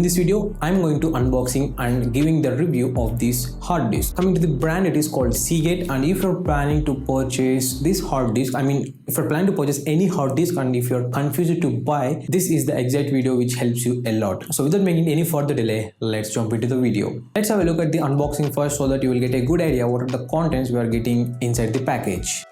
in this video, I'm going to unboxing and giving the review of this hard disk. Coming to the brand, it is called Seagate, and if you're planning to purchase this hard disk, if you're planning to purchase any hard disk and if you're confused to buy, this is the exact video which helps you a lot. So without making any further delay, let's jump into the video. Let's have a look at the unboxing first so that you will get a good idea what are the contents we are getting inside the package.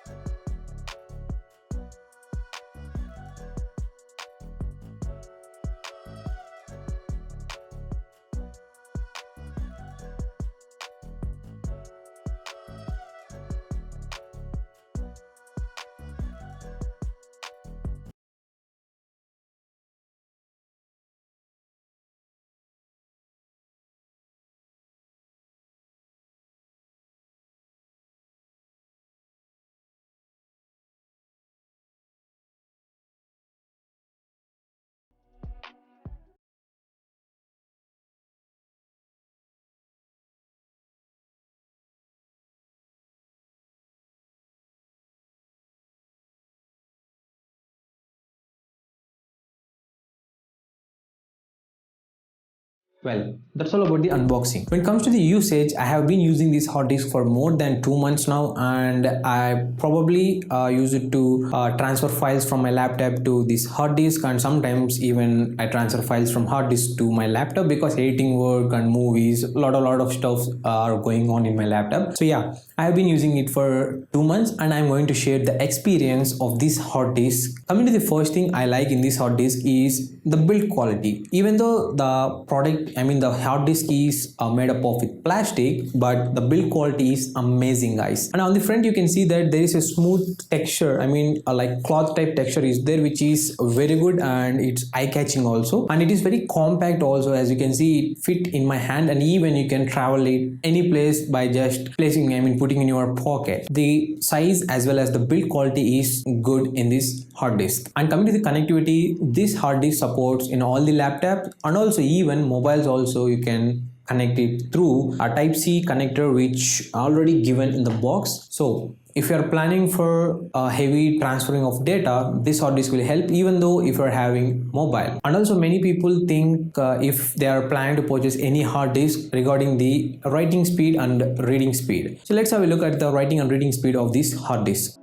Well, that's all about the unboxing. When it comes to the usage, I have been using this hard disk for more than 2 months now, and I probably use it to transfer files from my laptop to this hard disk, and sometimes even I transfer files from hard disk to my laptop because editing work and movies, a lot of stuff are going on in my laptop. So yeah, I have been using it for 2 months, and I'm going to share the experience of this hard disk. Coming to the first thing I like in this hard disk is the build quality. Even though the product, the hard disk is made up of with plastic, but the build quality is amazing, guys. And on the front you can see that there is a smooth texture, like cloth type texture is there, which is very good, and it's eye-catching also, and it is very compact also. As you can see, it fit in my hand, and even you can travel it any place by just placing, putting in your pocket. The size as well as the build quality is good in this hard disk. And coming to the connectivity, this hard disk supports in all the laptops and also even mobiles also. You can connect it through a Type-C connector which already given in the box. So if you are planning for a heavy transferring of data, this hard disk will help, even though if you are having mobile. And also many people think if they are planning to purchase any hard disk regarding the writing speed and reading speed. So let's have a look at the writing and reading speed of this hard disk.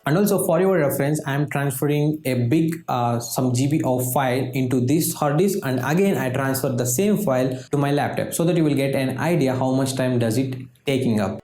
And also for your reference, I am transferring a big some GB of file into this hard disk, and again I transfer the same file to my laptop so that you will get an idea how much time does it taking up.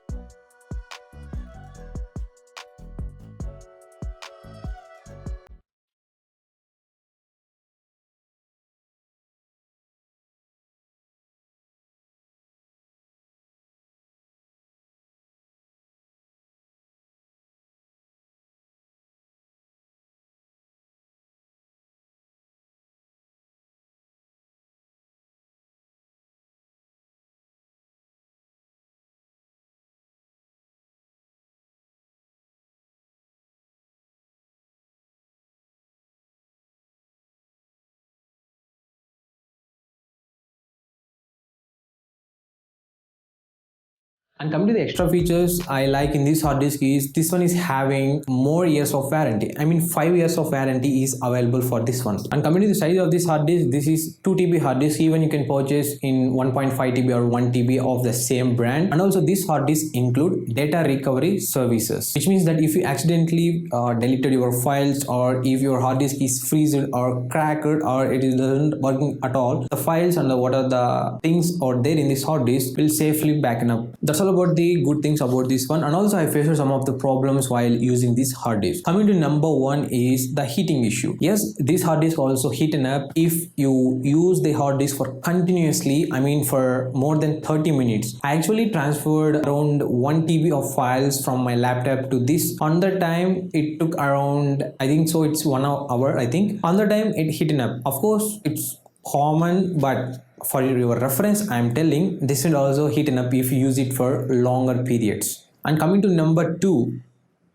And coming to the extra features I like in this hard disk is this one is having more years of warranty. 5 years of warranty is available for this one. And coming to the size of this hard disk, this is 2 TB hard disk. Even you can purchase in 1.5 TB or 1 TB of the same brand. And also this hard disk include data recovery services, which means that if you accidentally deleted your files, or if your hard disk is freezed or cracked or it isn't working at all, the files and what are the things are there in this hard disk will safely back up. That's all about the good things about this one. And also I faced some of the problems while using this hard disk. Coming to number one is the heating issue. Yes, this hard disk also heating up if you use the hard disk for continuously, for more than 30 minutes. I actually transferred around 1 TB of files from my laptop to this. On the time it took around, it's 1 hour. On the time it heating up. Of course it's common, but for your reference I am telling this will also heaten up if you use it for longer periods. And coming to number two,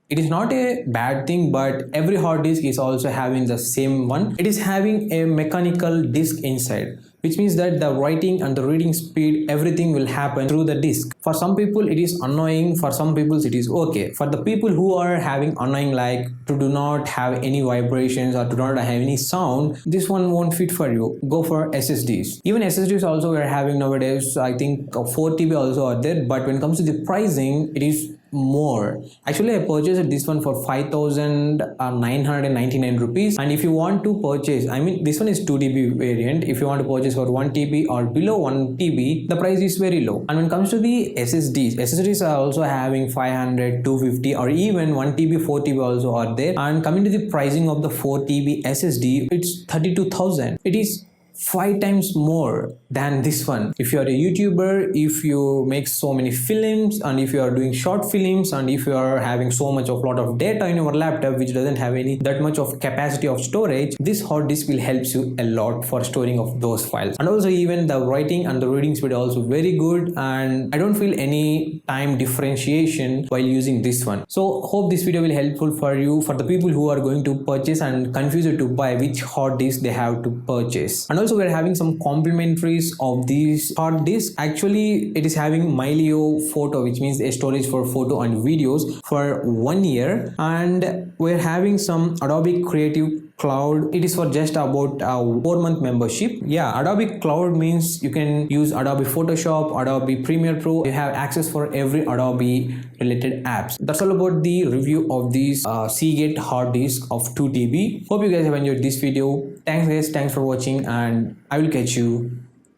it is not a bad thing, but every hard disk is also having the same one. It is having a mechanical disk inside. which means that the writing and the reading speed, everything will happen through the disk. For some people it is annoying, for some people it is okay. For the people who are having annoying, like to do not have any vibrations or to not have any sound, this one won't fit for you. Go for SSDs. Even SSDs also we are having nowadays. I think 4 TB also are there, but when it comes to the pricing, it is more. Actually, I purchased this one for 5,999 rupees. And if you want to purchase, I mean, this one is 2 TB variant. If you want to purchase for 1 TB or below 1 TB, the price is very low. And when it comes to the SSDs are also having 500, 250, or even 1 TB, 4 TB also are there. And coming to the pricing of the 4 TB SSD, it's 32,000. It is 5 times more than this one. If you are a YouTuber, if you make so many films, and if you are doing short films, and if you are having so much of lot of data in your laptop which doesn't have any that much of capacity of storage, this hard disk will help you a lot for storing of those files. And also even the writing and the reading speed are also very good, and I don't feel any time differentiation while using this one. So hope this video will helpful for you, for the people who are going to purchase and confused to buy which hard disk they have to purchase. And also we're having some complimentaries of these hard disk. Actually, it is having Milio photo, which means a storage for photo and videos for 1 year, and we're having some Adobe Creative Cloud. It is for just about a 4-month membership. Yeah, Adobe Cloud means you can use Adobe Photoshop, Adobe Premiere Pro. You have access for every Adobe related apps. That's all about the review of these Seagate hard disk of 2 TB. Hope you guys have enjoyed this video. Thanks guys, thanks for watching, and I will catch you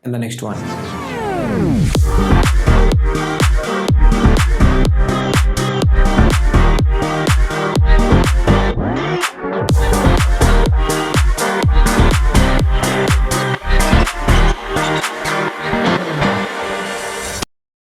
in the next one.